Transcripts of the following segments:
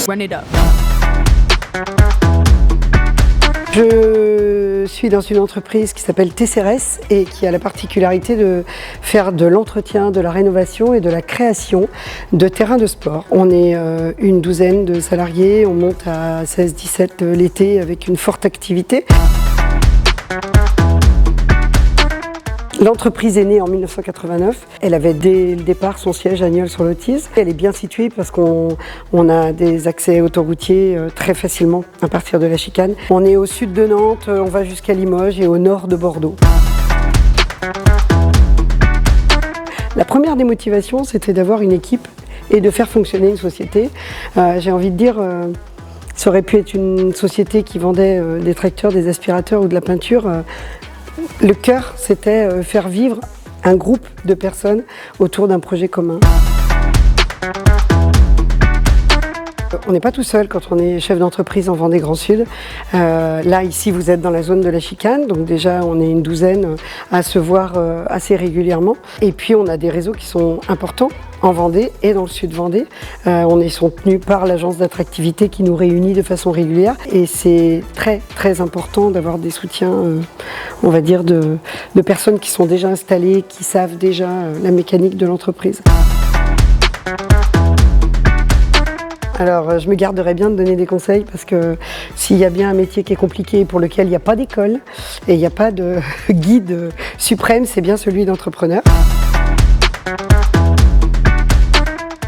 Run it up. Je suis dans une entreprise qui s'appelle TCRS et qui a la particularité de faire de l'entretien, de la rénovation et de la création de terrains de sport. On est une douzaine de salariés, on monte à 16-17 l'été avec une forte activité. L'entreprise est née en 1989. Elle avait dès le départ son siège à Nieul-sur-Lotise. Elle est bien située parce qu'on a des accès autoroutiers très facilement à partir de la chicane. On est au sud de Nantes, on va jusqu'à Limoges et au nord de Bordeaux. La première des motivations, c'était d'avoir une équipe et de faire fonctionner une société. J'ai envie de dire, ça aurait pu être une société qui vendait des tracteurs, des aspirateurs ou de la peinture. Le cœur, c'était faire vivre un groupe de personnes autour d'un projet commun. On n'est pas tout seul quand on est chef d'entreprise en Vendée Grand Sud. Là, ici, vous êtes dans la zone de la chicane, donc déjà, on est une douzaine à se voir assez régulièrement. Et puis, on a des réseaux qui sont importants en Vendée et dans le sud Vendée. On est soutenu par l'agence d'attractivité qui nous réunit de façon régulière. Et c'est très, très important d'avoir des soutiens, on va dire, de personnes qui sont déjà installées, qui savent déjà la mécanique de l'entreprise. Alors, je me garderais bien de donner des conseils parce que s'il y a bien un métier qui est compliqué et pour lequel il n'y a pas d'école et il n'y a pas de guide suprême, c'est bien celui d'entrepreneur.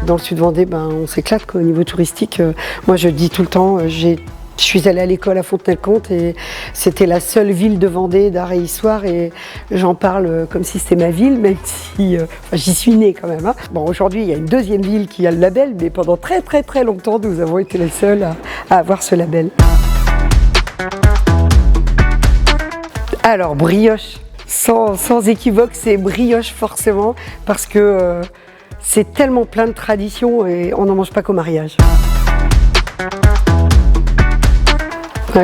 Dans le sud Vendée, on s'éclate au niveau touristique. Moi, je dis tout le temps, je suis allée à l'école à Fontenay-le-Comte et c'était la seule ville de Vendée d'art et histoire et j'en parle comme si c'était ma ville, même si j'y suis née quand même. Bon, aujourd'hui, il y a une deuxième ville qui a le label, mais pendant très très très longtemps, nous avons été les seuls à avoir ce label. Alors, brioche, sans équivoque, c'est brioche forcément, parce que c'est tellement plein de traditions et on n'en mange pas qu'au mariage.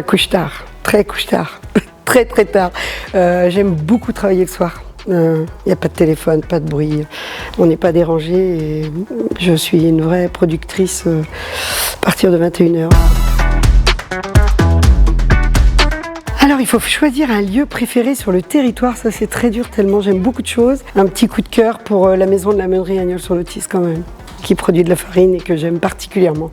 Couche tard, très couche tard, très très tard. J'aime beaucoup travailler le soir. Il n'y a pas de téléphone, pas de bruit, on n'est pas dérangé et je suis une vraie productrice à partir de 21h. Alors il faut choisir un lieu préféré sur le territoire, ça c'est très dur tellement j'aime beaucoup de choses. Un petit coup de cœur pour la maison de la meunerie à Nieul-sur-Lotise quand même, qui produit de la farine et que j'aime particulièrement.